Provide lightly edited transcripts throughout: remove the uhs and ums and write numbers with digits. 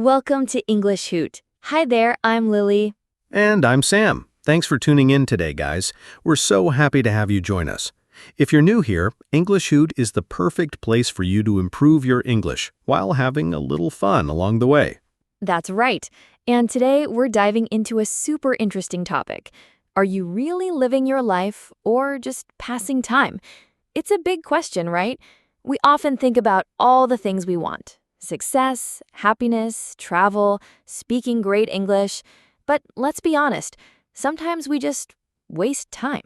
Welcome to English Hoot. Hi there, I'm Lily. And I'm Sam. Thanks for tuning in today, guys. We're so happy to have you join us. If you're new here, English Hoot is the perfect place for you to improve your English while having a little fun along the way. That's right. And today we're diving into a super interesting topic. Are you really living your life or just passing time? It's a big question, right? We often think about all the things we want. Success, happiness, travel, speaking great English. But let's be honest, sometimes we just waste time.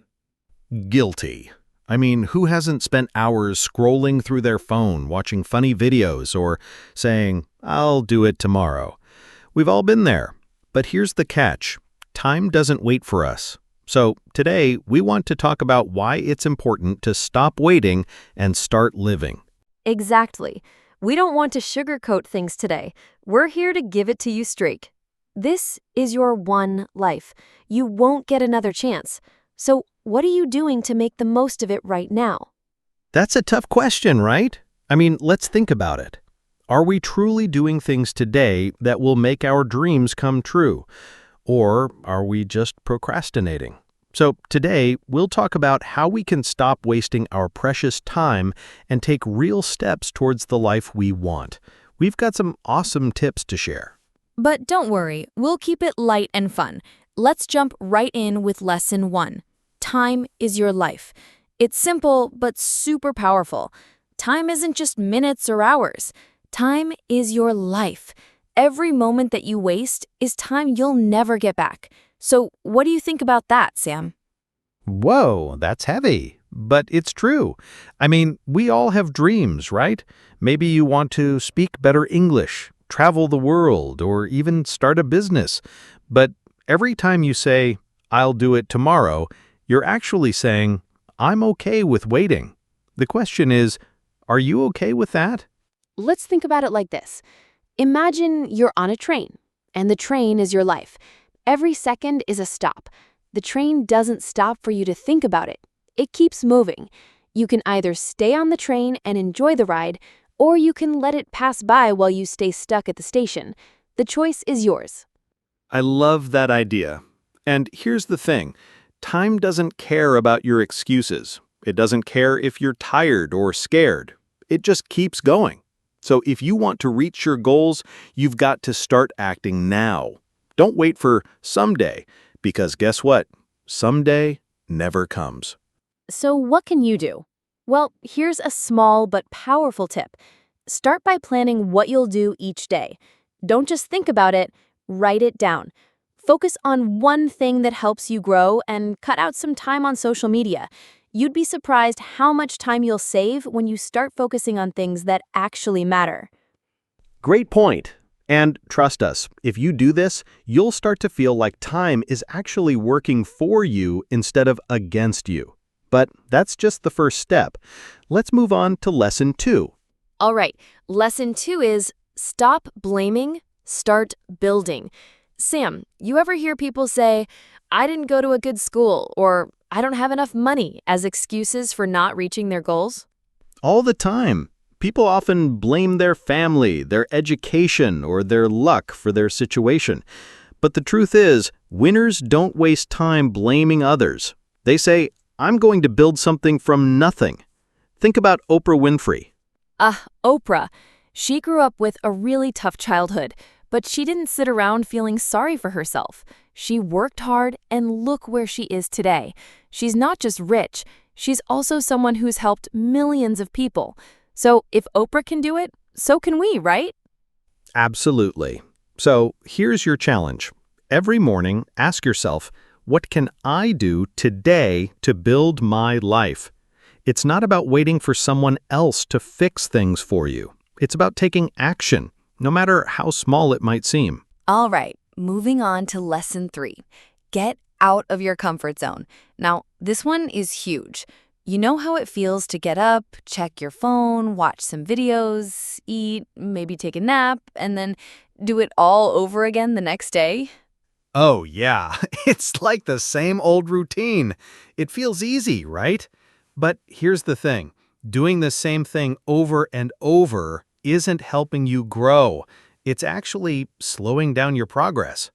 Guilty. I mean, who hasn't spent hours scrolling through their phone, watching funny videos, or saying, "I'll do it tomorrow"? We've all been there. But here's the catch. Time doesn't wait for us. So today, we want to talk about why it's important to stop waiting and start living. Exactly. We don't want to sugarcoat things today. We're here to give it to you straight. This is your one life. You won't get another chance. So what are you doing to make the most of it right now? That's a tough question, right? I mean, let's think about it. Are we truly doing things today that will make our dreams come true? Or are we just procrastinating? So today, we'll talk about how we can stop wasting our precious time and take real steps towards the life we want. We've got some awesome tips to share. But don't worry, we'll keep it light and fun. Let's jump right in with lesson 1. Time is your life. It's simple, but super powerful. Time isn't just minutes or hours. Time is your life. Every moment that you waste is time you'll never get back. So what do you think about that, Sam? Whoa, that's heavy. But it's true. I mean, we all have dreams, right? Maybe you want to speak better English, travel the world, or even start a business. But every time you say, "I'll do it tomorrow," you're actually saying, "I'm okay with waiting." The question is, are you okay with that? Let's think about it like this. Imagine you're on a train, and the train is your life. Every second is a stop. The train doesn't stop for you to think about it. It keeps moving. You can either stay on the train and enjoy the ride, or you can let it pass by while you stay stuck at the station. The choice is yours. I love that idea. And here's the thing. Time doesn't care about your excuses. It doesn't care if you're tired or scared. It just keeps going. So if you want to reach your goals, you've got to start acting now. Don't wait for someday, because guess what? Someday never comes. So what can you do? Well, here's a small but powerful tip. Start by planning what you'll do each day. Don't just think about it, write it down. Focus on one thing that helps you grow and cut out some time on social media. You'd be surprised how much time you'll save when you start focusing on things that actually matter. Great point. And trust us, if you do this, you'll start to feel like time is actually working for you instead of against you. But that's just the first step. Let's move on to lesson 2. All right, lesson 2 is stop blaming, start building. Sam, you ever hear people say, "I didn't go to a good school," or "I don't have enough money" as excuses for not reaching their goals? All the time. People often blame their family, their education, or their luck for their situation. But the truth is, winners don't waste time blaming others. They say, "I'm going to build something from nothing." Think about Oprah Winfrey. Oprah. She grew up with a really tough childhood, but she didn't sit around feeling sorry for herself. She worked hard, and look where she is today. She's not just rich, she's also someone who's helped millions of people. So if Oprah can do it, so can we, right? Absolutely. So here's your challenge. Every morning, ask yourself, what can I do today to build my life? It's not about waiting for someone else to fix things for you. It's about taking action, no matter how small it might seem. All right, moving on to lesson 3. Get out of your comfort zone. Now, this one is huge. You know how it feels to get up, check your phone, watch some videos, eat, maybe take a nap, and then do it all over again the next day? Oh, yeah. It's like the same old routine. It feels easy, right? But here's the thing. Doing the same thing over and over isn't helping you grow. It's actually slowing down your progress.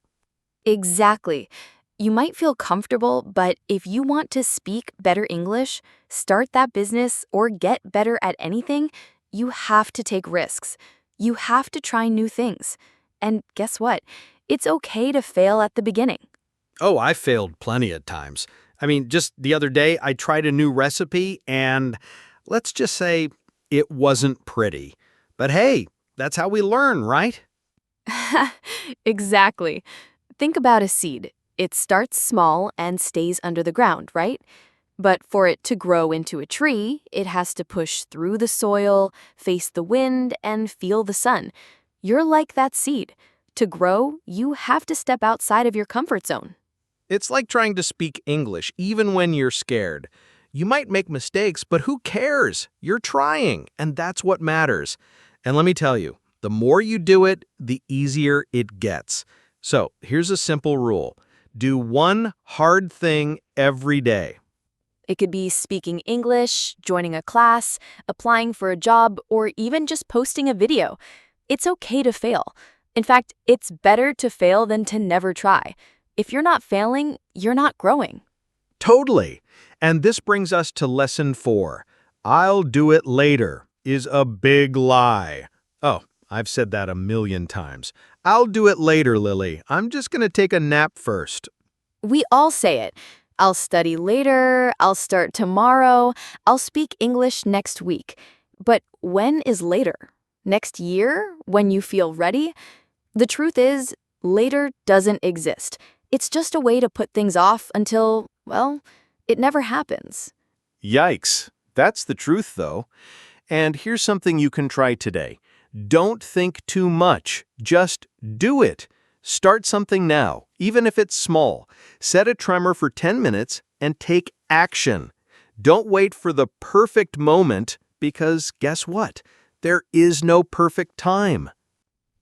Exactly. You might feel comfortable, but if you want to speak better English, start that business, or get better at anything, you have to take risks. You have to try new things. And guess what? It's okay to fail at the beginning. Oh, I failed plenty of times. I mean, just the other day, I tried a new recipe and let's just say it wasn't pretty. But hey, that's how we learn, right? Exactly. Think about a seed. It starts small and stays under the ground, right? But for it to grow into a tree, it has to push through the soil, face the wind, and feel the sun. You're like that seed. To grow, you have to step outside of your comfort zone. It's like trying to speak English even when you're scared. You might make mistakes, but who cares? You're trying, and that's what matters. And let me tell you, the more you do it, the easier it gets. So here's a simple rule. Do one hard thing every day. It could be speaking English, joining a class, applying for a job, or even just posting a video. It's okay to fail. In fact, it's better to fail than to never try. If you're not failing, you're not growing. Totally. And this brings us to lesson 4. I'll do it later is a big lie. Oh, I've said that a million times. I'll do it later, Lily. I'm just going to take a nap first. We all say it. I'll study later, I'll start tomorrow, I'll speak English next week. But when is later? Next year? When you feel ready? The truth is, later doesn't exist. It's just a way to put things off until, well, it never happens. Yikes. That's the truth, though. And here's something you can try today. Don't think too much. Just do it. Start something now, even if it's small. Set a timer for 10 minutes and take action. Don't wait for the perfect moment because guess what? There is no perfect time.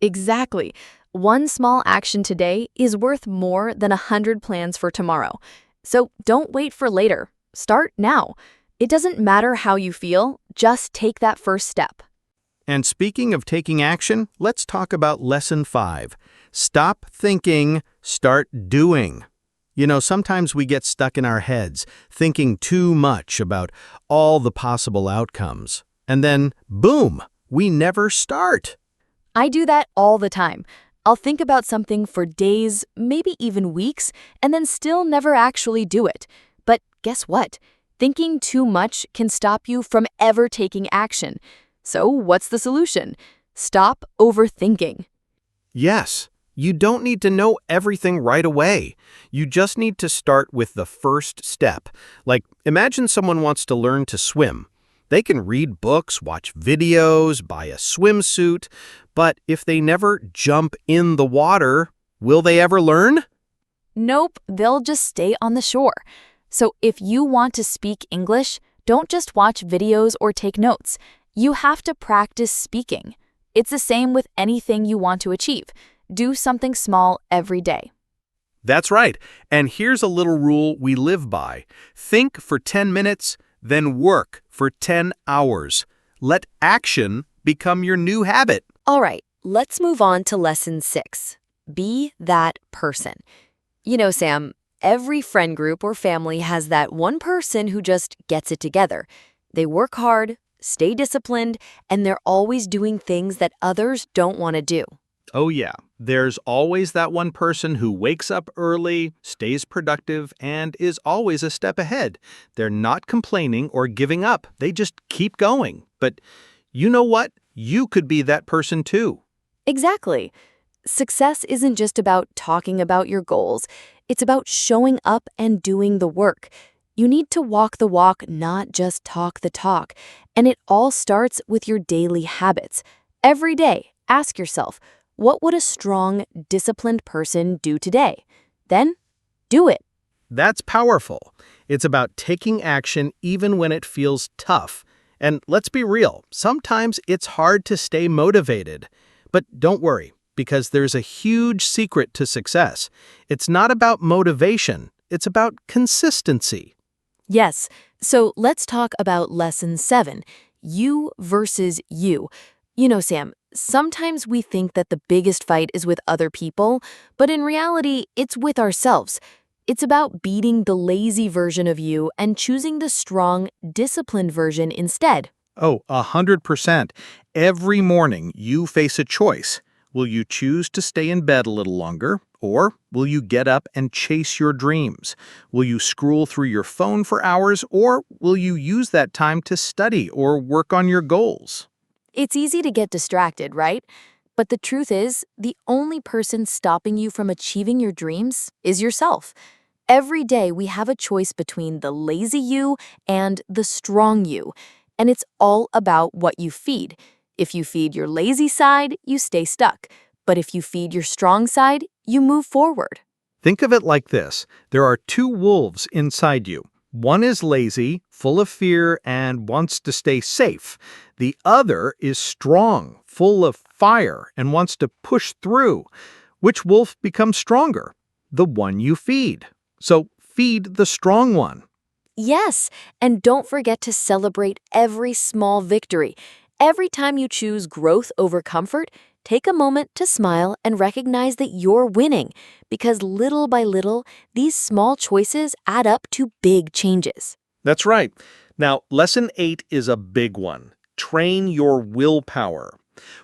Exactly. One small action today is worth more than 100 plans for tomorrow. So don't wait for later. Start now. It doesn't matter how you feel, just take that first step. And speaking of taking action, let's talk about lesson 5. Stop thinking, start doing. You know, sometimes we get stuck in our heads, thinking too much about all the possible outcomes. And then, boom, we never start. I do that all the time. I'll think about something for days, maybe even weeks, and then still never actually do it. But guess what? Thinking too much can stop you from ever taking action. So what's the solution? Stop overthinking. Yes, you don't need to know everything right away. You just need to start with the first step. Like, imagine someone wants to learn to swim. They can read books, watch videos, buy a swimsuit, but if they never jump in the water, will they ever learn? Nope, they'll just stay on the shore. So if you want to speak English, don't just watch videos or take notes. You have to practice speaking. It's the same with anything you want to achieve. Do something small every day. That's right. And here's a little rule we live by. Think for 10 minutes, then work for 10 hours. Let action become your new habit. All right, let's move on to lesson 6. Be that person. You know, Sam, every friend group or family has that one person who just gets it together. They work hard, stay disciplined, and they're always doing things that others don't want to do. Oh yeah, there's always that one person who wakes up early, stays productive, and is always a step ahead. They're not complaining or giving up. They just keep going. But you know what? You could be that person too. Exactly. Success isn't just about talking about your goals. It's about showing up and doing the work. You need to walk the walk, not just talk the talk. And it all starts with your daily habits. Every day, ask yourself, what would a strong, disciplined person do today? Then, do it. That's powerful. It's about taking action even when it feels tough. And let's be real, sometimes it's hard to stay motivated. But don't worry, because there's a huge secret to success. It's not about motivation, it's about consistency. Yes, so let's talk about lesson 7, you versus you. You know, Sam, Sometimes we think that the biggest fight is with other people, but in reality, it's with ourselves. It's about beating the lazy version of you and choosing the strong, disciplined version instead. Oh, 100%. Every morning you face a choice. Will you choose to stay in bed a little longer, or will you get up and chase your dreams? Will you scroll through your phone for hours, or will you use that time to study or work on your goals? It's easy to get distracted, right? But the truth is, the only person stopping you from achieving your dreams is yourself. Every day we have a choice between the lazy you and the strong you, and it's all about what you feed. If you feed your lazy side, you stay stuck. But if you feed your strong side, you move forward. Think of it like this. There are two wolves inside you. One is lazy, full of fear, and wants to stay safe. The other is strong, full of fire, and wants to push through. Which wolf becomes stronger? The one you feed. So feed the strong one. Yes, and don't forget to celebrate every small victory. Every time you choose growth over comfort, take a moment to smile and recognize that you're winning, because little by little, these small choices add up to big changes. That's right. Now, lesson 8 is a big one. Train your willpower.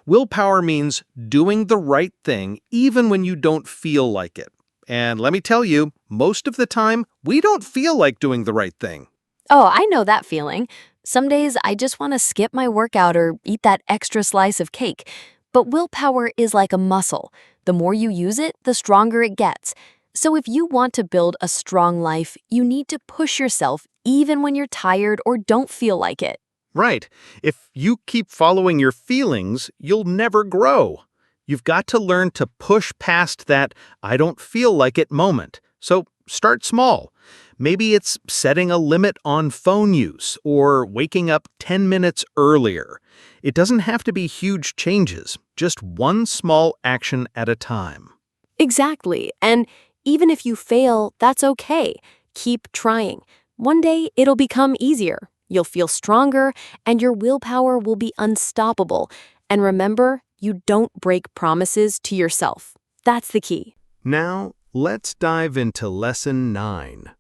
Willpower means doing the right thing even when you don't feel like it. And let me tell you, most of the time, we don't feel like doing the right thing. Oh, I know that feeling. Some days I just want to skip my workout or eat that extra slice of cake. But willpower is like a muscle. The more you use it, the stronger it gets. So if you want to build a strong life, you need to push yourself even when you're tired or don't feel like it. Right. If you keep following your feelings, you'll never grow. You've got to learn to push past that "I don't feel like it" moment. So start small. Maybe it's setting a limit on phone use or waking up 10 minutes earlier. It doesn't have to be huge changes, just one small action at a time. Exactly. And even if you fail, that's okay. Keep trying. One day it'll become easier. You'll feel stronger and your willpower will be unstoppable. And remember, you don't break promises to yourself. That's the key. Now, let's dive into lesson 9.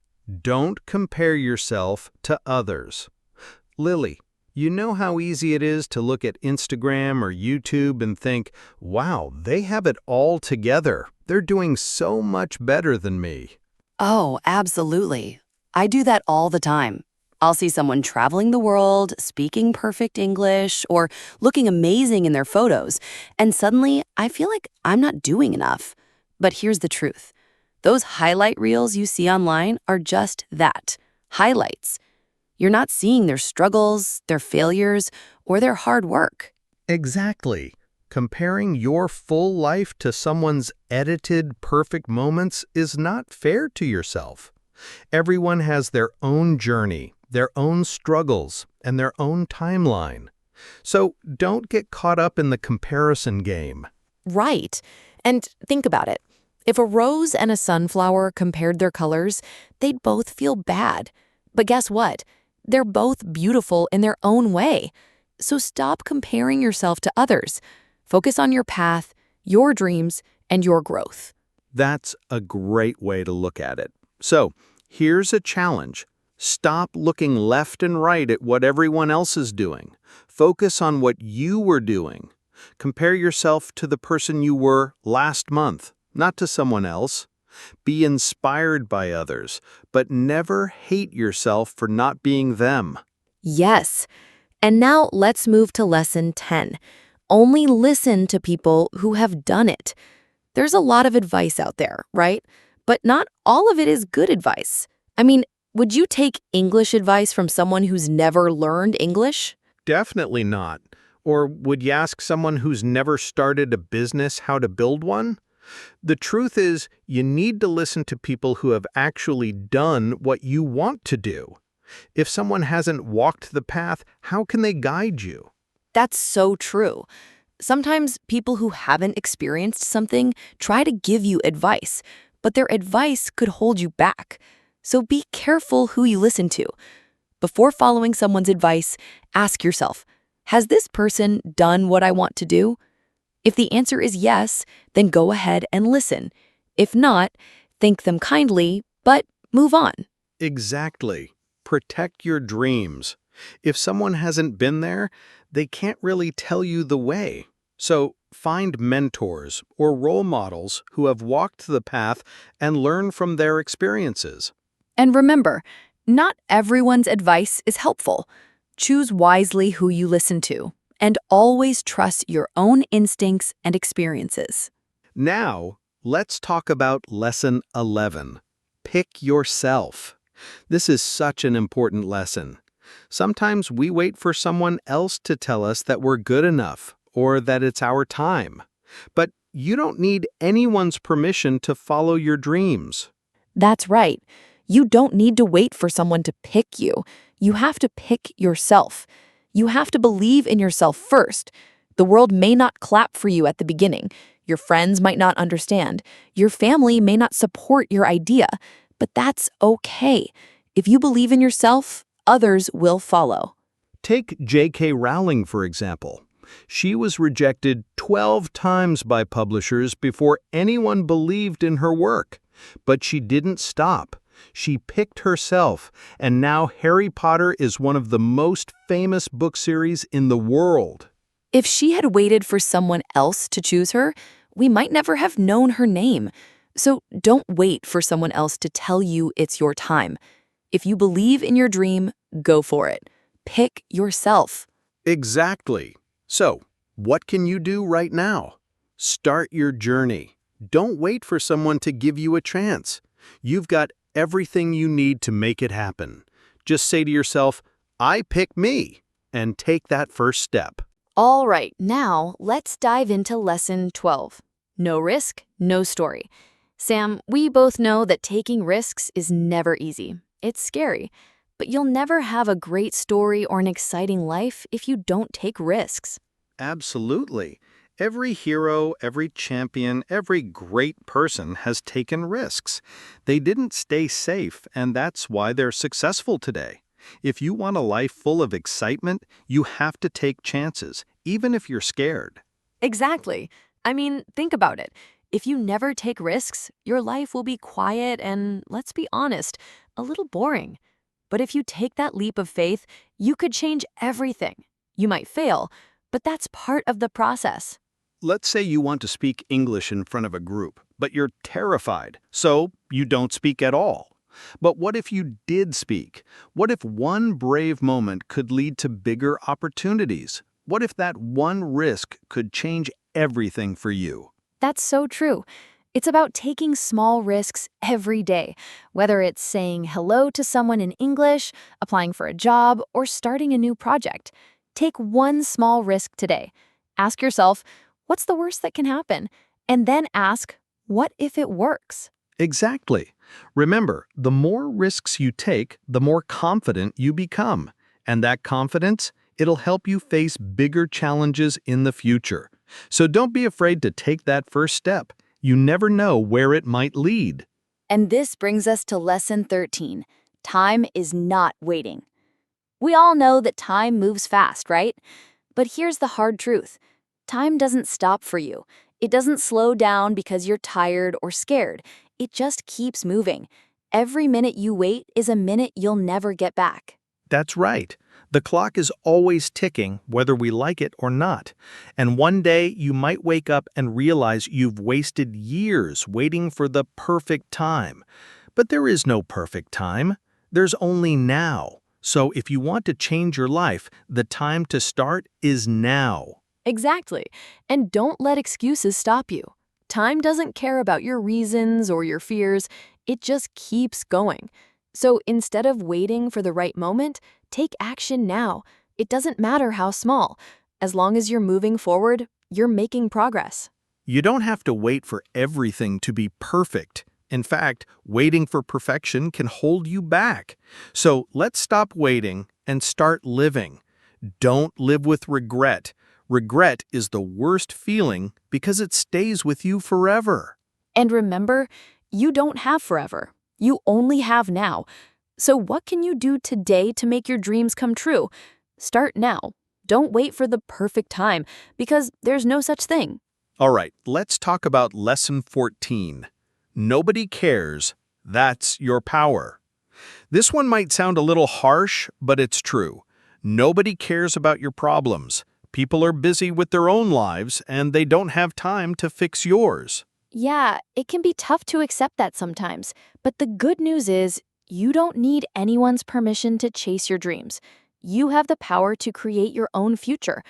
Don't compare yourself to others. Lily, you know how easy it is to look at Instagram or YouTube and think, wow, they have it all together. They're doing so much better than me. Oh, absolutely. I do that all the time. I'll see someone traveling the world, speaking perfect English, or looking amazing in their photos, and suddenly I feel like I'm not doing enough. But here's the truth. Those highlight reels you see online are just that, highlights. You're not seeing their struggles, their failures, or their hard work. Exactly. Comparing your full life to someone's edited perfect moments is not fair to yourself. Everyone has their own journey, their own struggles, and their own timeline. So don't get caught up in the comparison game. Right. And think about it. If a rose and a sunflower compared their colors, they'd both feel bad. But guess what? They're both beautiful in their own way. So stop comparing yourself to others. Focus on your path, your dreams, and your growth. That's a great way to look at it. So, here's a challenge. Stop looking left and right at what everyone else is doing. Focus on what you were doing. Compare yourself to the person you were last month, not to someone else. Be inspired by others, but never hate yourself for not being them. Yes. And now let's move to lesson 10. Only listen to people who have done it. There's a lot of advice out there, right? But not all of it is good advice. I mean, would you take English advice from someone who's never learned English? Definitely not. Or would you ask someone who's never started a business how to build one? The truth is, you need to listen to people who have actually done what you want to do. If someone hasn't walked the path, how can they guide you? That's so true. Sometimes people who haven't experienced something try to give you advice, but their advice could hold you back. So be careful who you listen to. Before following someone's advice, ask yourself, has this person done what I want to do? If the answer is yes, then go ahead and listen. If not, thank them kindly, but move on. Exactly. Protect your dreams. If someone hasn't been there, they can't really tell you the way. So find mentors or role models who have walked the path and learn from their experiences. And remember, not everyone's advice is helpful. Choose wisely who you listen to, and always trust your own instincts and experiences. Now, let's talk about Lesson 11. Pick yourself. This is such an important lesson. Sometimes we wait for someone else to tell us that we're good enough or that it's our time. But you don't need anyone's permission to follow your dreams. That's right. You don't need to wait for someone to pick you. You have to pick yourself. You have to believe in yourself first. The world may not clap for you at the beginning. Your friends might not understand. Your family may not support your idea. But that's okay. If you believe in yourself, others will follow. Take J.K. Rowling, for example. She was rejected 12 times by publishers before anyone believed in her work. But she didn't stop. She picked herself, and now Harry Potter is one of the most famous book series in the world. If she had waited for someone else to choose her, we might never have known her name. So don't wait for someone else to tell you it's your time. If you believe in your dream, go for it. Pick yourself. Exactly. So, what can you do right now? Start your journey. Don't wait for someone to give you a chance. You've got everything you need to make it happen. Just say to yourself, I pick me, and take that first step. All right, now let's dive into Lesson 12. No risk, no story. Sam, we both know that taking risks is never easy. It's scary. But you'll never have a great story or an exciting life if you don't take risks. Absolutely. Every hero, every champion, every great person has taken risks. They didn't stay safe, and that's why they're successful today. If you want a life full of excitement, you have to take chances, even if you're scared. Exactly. I mean, think about it. If you never take risks, your life will be quiet and, let's be honest, a little boring. But if you take that leap of faith, you could change everything. You might fail, but that's part of the process. Let's say you want to speak English in front of a group, but you're terrified, so you don't speak at all. But what if you did speak? What if one brave moment could lead to bigger opportunities? What if that one risk could change everything for you? That's so true. It's about taking small risks every day, whether it's saying hello to someone in English, applying for a job, or starting a new project. Take one small risk today. Ask yourself, what's the worst that can happen? And then ask, what if it works? Exactly. Remember, the more risks you take, the more confident you become. And that confidence, it'll help you face bigger challenges in the future. So don't be afraid to take that first step. You never know where it might lead. And this brings us to Lesson 13. Time is not waiting. We all know that time moves fast, right? But here's the hard truth. Time doesn't stop for you. It doesn't slow down because you're tired or scared. It just keeps moving. Every minute you wait is a minute you'll never get back. That's right. The clock is always ticking, whether we like it or not. And one day you might wake up and realize you've wasted years waiting for the perfect time. But there is no perfect time. There's only now. So if you want to change your life, the time to start is now. Exactly. And don't let excuses stop you. Time doesn't care about your reasons or your fears. It just keeps going. So instead of waiting for the right moment, take action now. It doesn't matter how small. As long as you're moving forward, you're making progress. You don't have to wait for everything to be perfect. In fact, waiting for perfection can hold you back. So let's stop waiting and start living. Don't live with regret. Regret is the worst feeling because it stays with you forever. And remember, you don't have forever. You only have now. So what can you do today to make your dreams come true? Start now. Don't wait for the perfect time, because there's no such thing. All right, let's talk about Lesson 14. Nobody cares. That's your power. This one might sound a little harsh, but it's true. Nobody cares about your problems. People are busy with their own lives, and they don't have time to fix yours. Yeah, it can be tough to accept that sometimes, but the good news is you don't need anyone's permission to chase your dreams. You have the power to create your own future.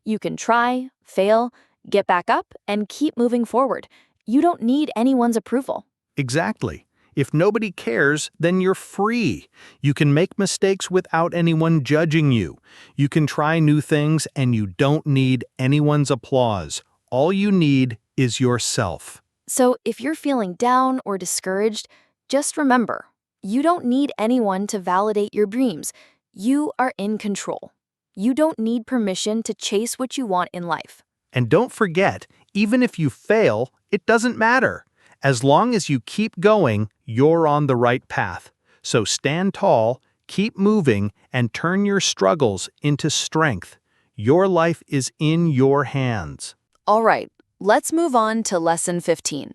You can try, fail, get back up, and keep moving forward. You don't need anyone's approval. Exactly. If nobody cares, then you're free. You can make mistakes without anyone judging you. You can try new things, and you don't need anyone's applause. All you need is yourself. So if you're feeling down or discouraged, just remember, you don't need anyone to validate your dreams. You are in control. You don't need permission to chase what you want in life. And don't forget, even if you fail, it doesn't matter. As long as you keep going, you're on the right path. So stand tall, keep moving, and turn your struggles into strength. Your life is in your hands. All right, let's move on to Lesson 15.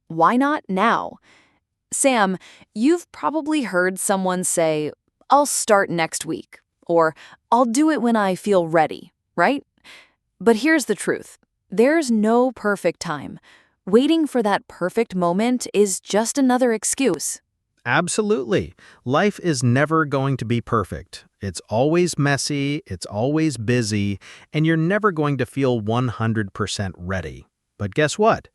Why not now? Sam, you've probably heard someone say, "I'll start next week," or "I'll do it when I feel ready," right? But here's the truth. There's no perfect time. Waiting for that perfect moment is just another excuse. Absolutely. Life is never going to be perfect. It's always messy, it's always busy, and you're never going to feel 100% ready. But guess what?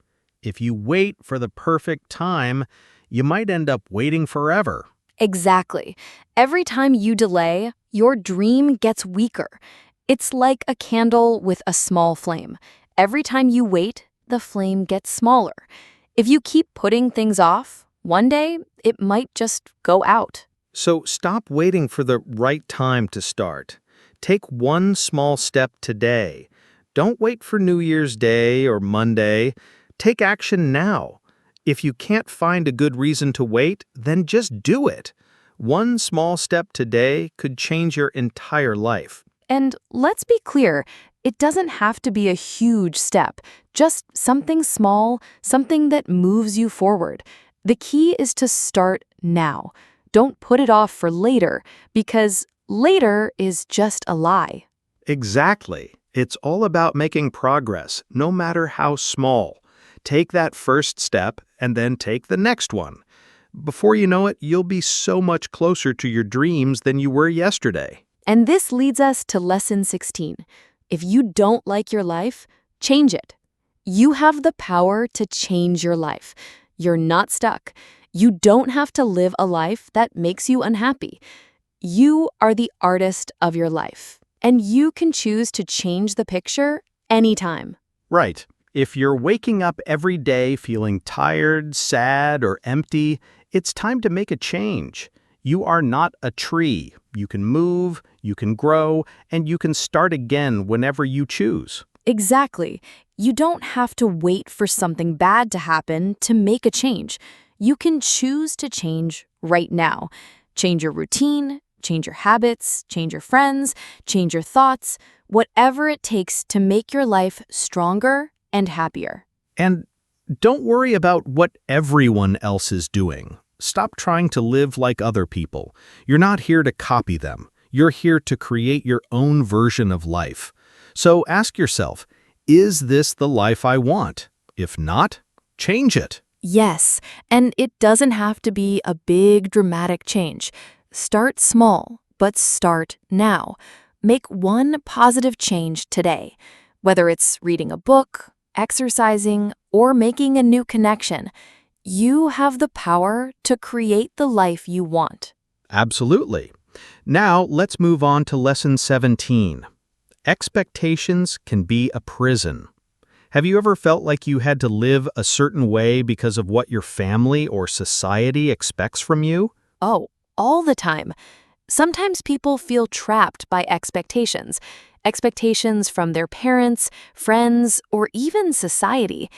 If you wait for the perfect time, you might end up waiting forever. Exactly. Every time you delay, your dream gets weaker. It's like a candle with a small flame. Every time you wait, the flame gets smaller. If you keep putting things off, one day it might just go out. So stop waiting for the right time to start. Take one small step today. Don't wait for New Year's Day or Monday. Take action now. If you can't find a good reason to wait, then just do it. One small step today could change your entire life. And let's be clear, it doesn't have to be a huge step, just something small, something that moves you forward. The key is to start now. Don't put it off for later, because later is just a lie. Exactly. It's all about making progress, no matter how small. Take that first step and then take the next one. Before you know it, you'll be so much closer to your dreams than you were yesterday. And this leads us to Lesson 16. If you don't like your life, change it. You have the power to change your life. You're not stuck. You don't have to live a life that makes you unhappy. You are the artist of your life, and you can choose to change the picture anytime. Right. If you're waking up every day feeling tired, sad, or empty, it's time to make a change. You are not a tree. You can move, you can grow, and you can start again whenever you choose. Exactly. You don't have to wait for something bad to happen to make a change. You can choose to change right now. Change your routine, change your habits, change your friends, change your thoughts, whatever it takes to make your life stronger and happier. And don't worry about what everyone else is doing. Stop trying to live like other people. You're not here to copy them. You're here to create your own version of life. So ask yourself, is this the life I want? If not, change it. Yes, and it doesn't have to be a big, dramatic change. Start small, but start now. Make one positive change today. Whether it's reading a book, exercising, or making a new connection, you have the power to create the life you want. Absolutely. Now let's move on to Lesson 17. Expectations can be a prison. Have you ever felt like you had to live a certain way because of what your family or society expects from you? Oh, all the time. Sometimes people feel trapped by expectations. Expectations from their parents, friends, or even society.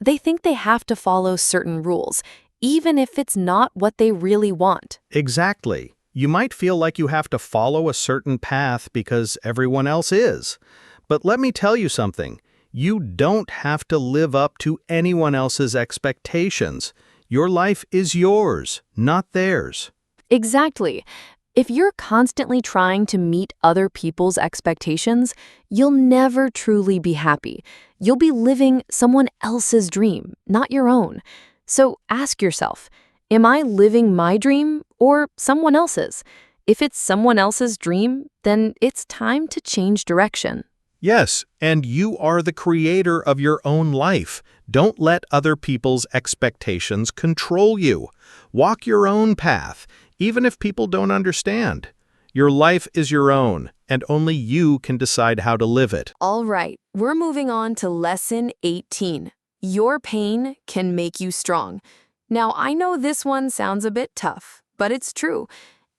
They think they have to follow certain rules, even if it's not what they really want. Exactly. You might feel like you have to follow a certain path because everyone else is. But let me tell you something. You don't have to live up to anyone else's expectations. Your life is yours, not theirs. Exactly. If you're constantly trying to meet other people's expectations, you'll never truly be happy. You'll be living someone else's dream, not your own. So ask yourself, am I living my dream or someone else's? If it's someone else's dream, then it's time to change direction. Yes, and you are the creator of your own life. Don't let other people's expectations control you. Walk your own path, even if people don't understand. Your life is your own, and only you can decide how to live it. All right, we're moving on to lesson 18. Your pain can make you strong. Now, I know this one sounds a bit tough, but it's true.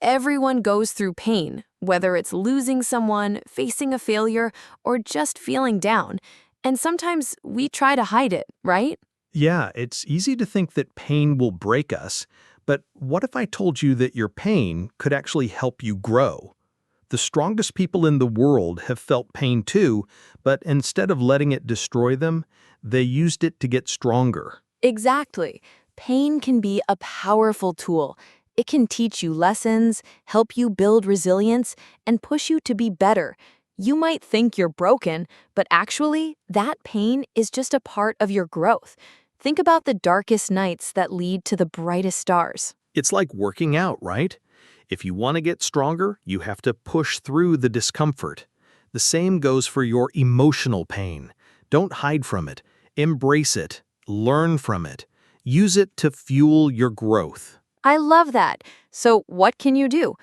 Everyone goes through pain, whether it's losing someone, facing a failure, or just feeling down. And sometimes we try to hide it, right? Yeah, it's easy to think that pain will break us, but what if I told you that your pain could actually help you grow? The strongest people in the world have felt pain too, but instead of letting it destroy them, they used it to get stronger. Exactly. Pain can be a powerful tool. It can teach you lessons, help you build resilience, and push you to be better. You might think you're broken, but actually, that pain is just a part of your growth. Think about the darkest nights that lead to the brightest stars. It's like working out, right? If you want to get stronger, you have to push through the discomfort. The same goes for your emotional pain. Don't hide from it. Embrace it. Learn from it. Use it to fuel your growth. I love that. So, what can you do?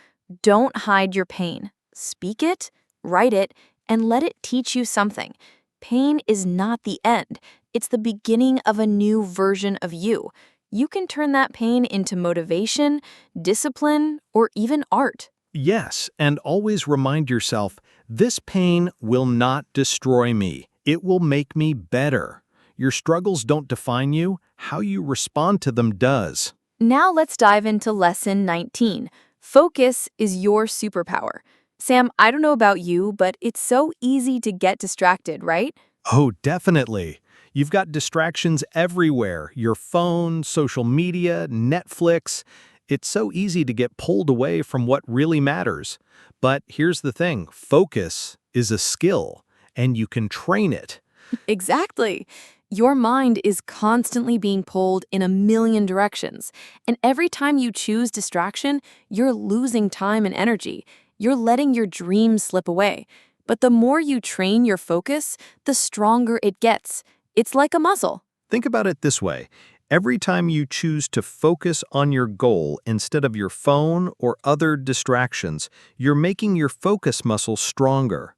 Don't hide your pain. Speak it, write it, and let it teach you something. Pain is not the end. It's the beginning of a new version of you. You can turn that pain into motivation, discipline, or even art. Yes, and always remind yourself, this pain will not destroy me. It will make me better. Your struggles don't define you. How you respond to them does. Now let's dive into lesson 19. Focus is your superpower. Sam, I don't know about you, but it's so easy to get distracted, right? Oh, definitely. You've got distractions everywhere. Your phone, social media, Netflix. It's so easy to get pulled away from what really matters. But here's the thing, focus is a skill, and you can train it. Exactly. Your mind is constantly being pulled in a million directions. And every time you choose distraction, you're losing time and energy. You're letting your dreams slip away. But the more you train your focus, the stronger it gets. It's like a muscle. Think about it this way. Every time you choose to focus on your goal instead of your phone or other distractions, you're making your focus muscle stronger.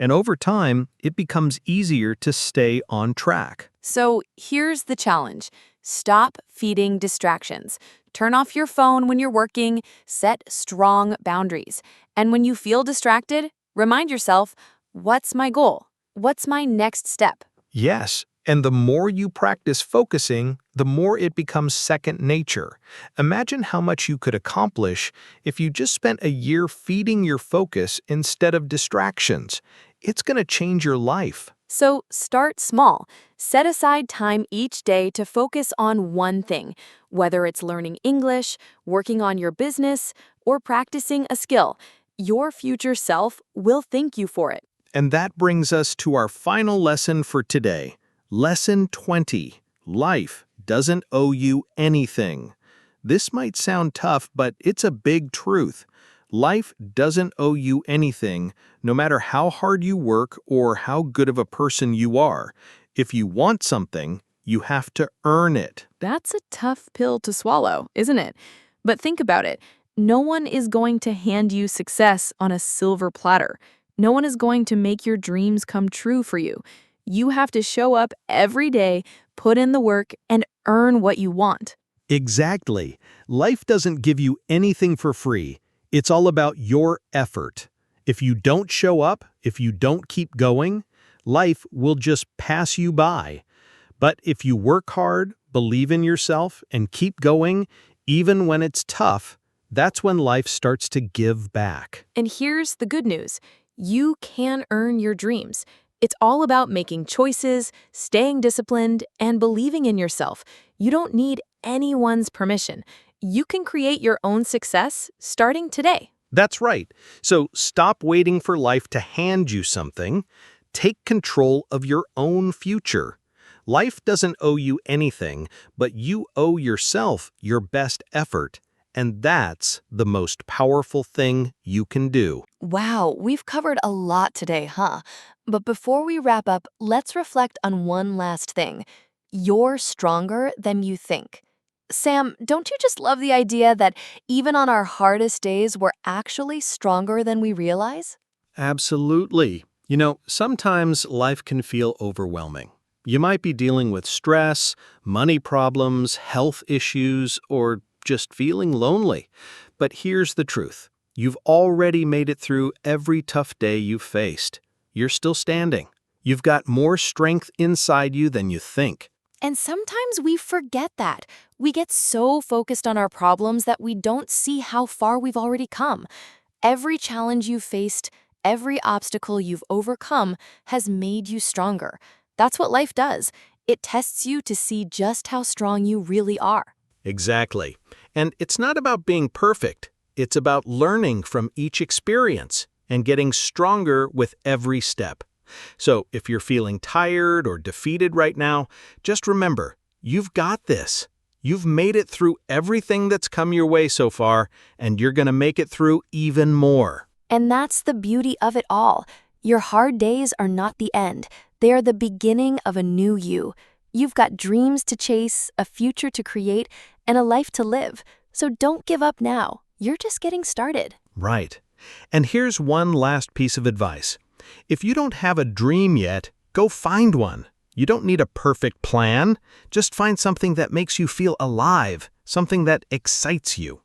And over time, it becomes easier to stay on track. So here's the challenge. Stop feeding distractions. Turn off your phone when you're working. Set strong boundaries. And when you feel distracted, remind yourself, what's my goal? What's my next step? Yes, and the more you practice focusing, the more it becomes second nature. Imagine how much you could accomplish if you just spent a year feeding your focus instead of distractions. It's going to change your life. So start small. Set aside time each day to focus on one thing, whether it's learning English, working on your business, or practicing a skill. Your future self will thank you for it. And that brings us to our final lesson for today. Lesson 20. Life doesn't owe you anything. This might sound tough, but it's a big truth. Life doesn't owe you anything, no matter how hard you work or how good of a person you are. If you want something, you have to earn it. That's a tough pill to swallow, isn't it? But think about it. No one is going to hand you success on a silver platter. No one is going to make your dreams come true for you. You have to show up every day, put in the work, and earn what you want. Exactly. Life doesn't give you anything for free. It's all about your effort. If you don't show up, if you don't keep going, life will just pass you by. But if you work hard, believe in yourself, and keep going, even when it's tough, that's when life starts to give back. And here's the good news. You can earn your dreams. It's all about making choices, staying disciplined, and believing in yourself. You don't need anyone's permission. You can create your own success starting today. That's right. So stop waiting for life to hand you something. Take control of your own future. Life doesn't owe you anything, but you owe yourself your best effort. And that's the most powerful thing you can do. Wow, we've covered a lot today, huh? But before we wrap up, let's reflect on one last thing. You're stronger than you think. Sam, don't you just love the idea that even on our hardest days, we're actually stronger than we realize? Absolutely. Sometimes life can feel overwhelming. You might be dealing with stress, money problems, health issues, or just feeling lonely. But here's the truth. You've already made it through every tough day you've faced. You're still standing. You've got more strength inside you than you think. And sometimes we forget that. We get so focused on our problems that we don't see how far we've already come. Every challenge you've faced, every obstacle you've overcome has made you stronger. That's what life does. It tests you to see just how strong you really are. Exactly. And it's not about being perfect. It's about learning from each experience and getting stronger with every step. So if you're feeling tired or defeated right now, just remember, you've got this. You've made it through everything that's come your way so far, and you're going to make it through even more. And that's the beauty of it all. Your hard days are not the end. They are the beginning of a new you. You've got dreams to chase, a future to create, and a life to live. So don't give up now. You're just getting started. Right. And here's one last piece of advice. If you don't have a dream yet, go find one. You don't need a perfect plan. Just find something that makes you feel alive, something that excites you.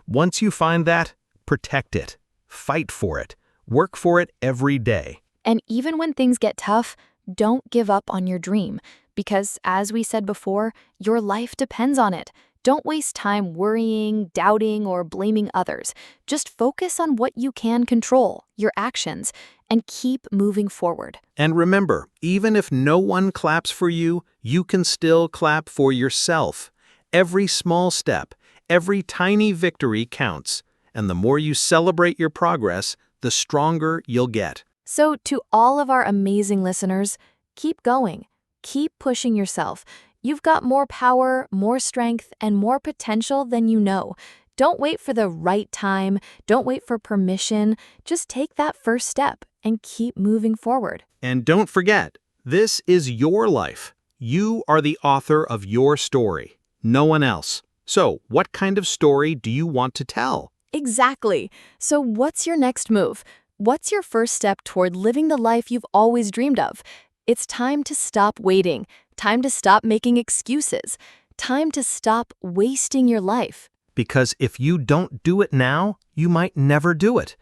Once you find that, protect it. Fight for it. Work for it every day. And even when things get tough, don't give up on your dream. Because as we said before, your life depends on it. Don't waste time worrying, doubting, or blaming others. Just focus on what you can control, your actions, and keep moving forward. And remember, even if no one claps for you, you can still clap for yourself. Every small step, every tiny victory counts. And the more you celebrate your progress, the stronger you'll get. So to all of our amazing listeners, keep going. Keep pushing yourself. You've got more power, more strength, and more potential than you know. Don't wait for the right time. Don't wait for permission. Just take that first step and keep moving forward. And don't forget, this is your life. You are the author of your story, no one else. So, what kind of story do you want to tell? Exactly. So what's your next move? What's your first step toward living the life you've always dreamed of? It's time to stop waiting. Time to stop making excuses. Time to stop wasting your life. Because if you don't do it now, you might never do it.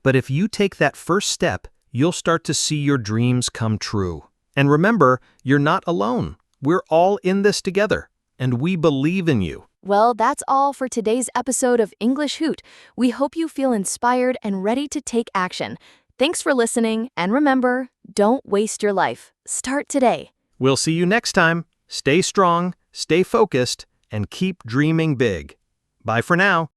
But if you take that first step, you'll start to see your dreams come true. And remember, you're not alone. We're all in this together, and we believe in you. Well, that's all for today's episode of English Hoot. We hope you feel inspired and ready to take action. Thanks for listening, and remember, don't waste your life. Start today. We'll see you next time. Stay strong, stay focused, and keep dreaming big. Bye for now.